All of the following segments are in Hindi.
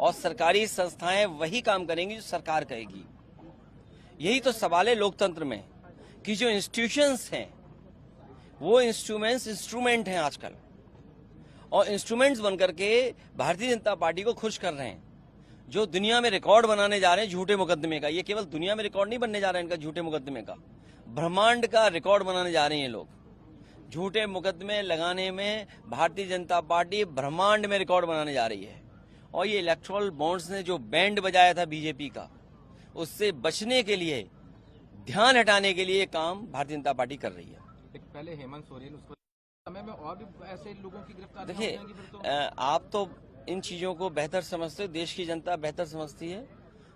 और सरकारी संस्थाएं वही काम करेंगी जो सरकार कहेगी। यही तो सवाल है लोकतंत्र में कि जो इंस्टीट्यूशंस हैं वो इंस्ट्रूमेंट हैं आजकल, और इंस्ट्रूमेंट्स बनकर के भारतीय जनता पार्टी को खुश कर रहे हैं। जो दुनिया में रिकॉर्ड बनाने जा रहे हैं झूठे मुकदमे का, ये केवल दुनिया में रिकॉर्ड नहीं बनने जा रहा है इनका झूठे मुकदमे का, ब्रह्मांड का रिकॉर्ड बनाने जा रहे हैं ये लोग। झूठे मुकदमे लगाने में भारतीय जनता पार्टी ब्रह्मांड में रिकॉर्ड बनाने जा रही है। और ये इलेक्टोरल बॉन्ड्स ने जो बैंड बजाया था बीजेपी का, उससे बचने के लिए, ध्यान हटाने के लिए काम भारतीय जनता पार्टी कर रही है। पहले हेमंत सोरेन, उसको समय में और भी ऐसे लोगों की गिरफ्तारी। देखिए, आप तो इन चीजों को बेहतर समझते हो, देश की जनता बेहतर समझती है।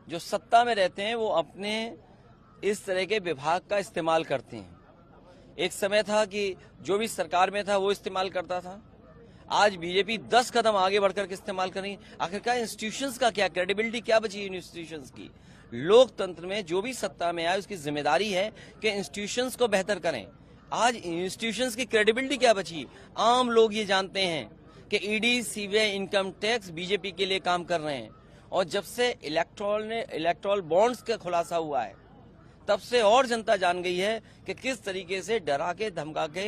जो सत्ता में रहते हैं वो अपने इस तरह के विभाग का इस्तेमाल करते हैं। एक समय था कि जो भी सरकार में था वो इस्तेमाल करता था, आज बीजेपी 10 कदम आगे बढ़कर के इस्तेमाल कर रही है। आखिरकार इंस्टीट्यूशंस का क्या, क्रेडिबिलिटी क्या बची इन इंस्टीट्यूशंस की? लोकतंत्र में जो भी सत्ता में आए उसकी जिम्मेदारी है कि इंस्टीट्यूशंस को बेहतर करें। आज इंस्टीट्यूशंस की क्रेडिबिलिटी क्या बची? आम लोग ये जानते हैं कि ED, CBI, income tax BJP के लिए काम कर रहे हैं। और जब से इलेक्टोरल बॉन्ड्स का खुलासा हुआ है तब से और जनता जान गई है कि किस तरीके से डरा के धमका के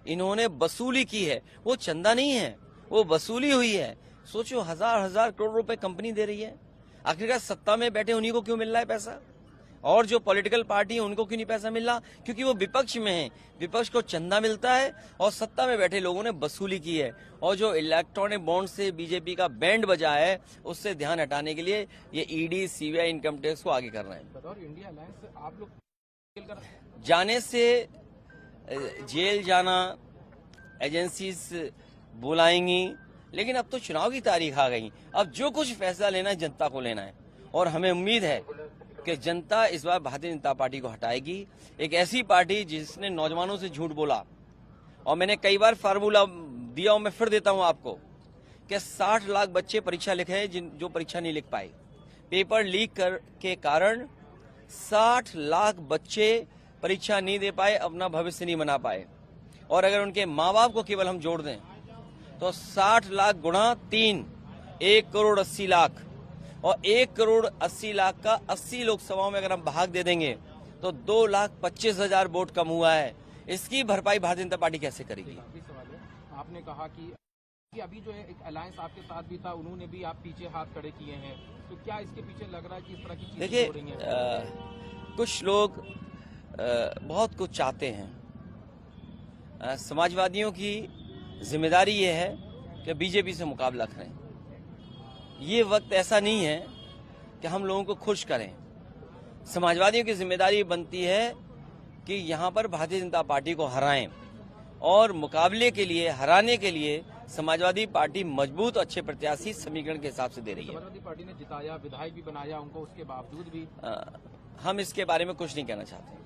इन्होंने वसूली की है। वो चंदा नहीं है, वो वसूली हुई है। सोचो, हजार करोड़ रुपए कंपनी दे रही है। आखिरकार सत्ता में बैठे उन्हीं को क्यों मिल रहा है पैसा, और जो पॉलिटिकल पार्टी है उनको क्यों नहीं पैसा मिल रहा? क्योंकि वो विपक्ष में है, विपक्ष को चंदा मिलता है और सत्ता में बैठे लोगों ने वसूली की है। और जो इलेक्ट्रॉनिक बॉन्ड से बीजेपी का बैंड बजा है उससे ध्यान हटाने के लिए ये ईडी, सीबीआई, इनकम टैक्स को आगे कर रहे हैं। इंडिया अलायंस आप लोग जाने से जेल जाना, एजेंसीज बुलाएंगी, लेकिन अब तो चुनाव की तारीख आ गई। अब जो कुछ फैसला लेना है जनता को लेना है, और हमें उम्मीद है कि जनता इस बार भारतीय जनता पार्टी को हटाएगी। एक ऐसी पार्टी जिसने नौजवानों से झूठ बोला, और मैंने कई बार फार्मूला दिया और मैं फिर देता हूं आपको कि 60 लाख बच्चे परीक्षा लिखे जो परीक्षा नहीं लिख पाए। पेपर लीक के कारण 60 लाख बच्चे परीक्षा नहीं दे पाए, अपना भविष्य नहीं बना पाए। और अगर उनके माँ बाप को केवल हम जोड़ दें तो 60 लाख गुणा 3, 1 करोड़ 80 लाख, और 1 करोड़ 80 लाख का 80 लोकसभाओं में अगर हम भाग दे देंगे तो 2,25,000 वोट कम हुआ है। इसकी भरपाई भारतीय जनता पार्टी कैसे करेगी? आपने कहा कि अभी जो है एक अलायंस आपके साथ भी था, उन्होंने भी आप पीछे हाथ खड़े किए हैं, तो क्या इसके पीछे लग रहा है कि इस तरह की चीजें हो रही हैं? देखिए, कुछ लोग बहुत कुछ चाहते हैं। समाजवादियों की जिम्मेदारी ये है कि बीजेपी से मुकाबला करें। ये वक्त ऐसा नहीं है कि हम लोगों को खुश करें। समाजवादियों की जिम्मेदारी बनती है कि यहाँ पर भारतीय जनता पार्टी को हराएं, और मुकाबले के लिए, हराने के लिए समाजवादी पार्टी मजबूत अच्छे प्रत्याशी समीकरण के हिसाब से दे रही है। समाजवादी पार्टी ने जिताया, विधायक भी बनाया उनको, उसके बावजूद भी हम इसके बारे में कुछ नहीं कहना चाहते।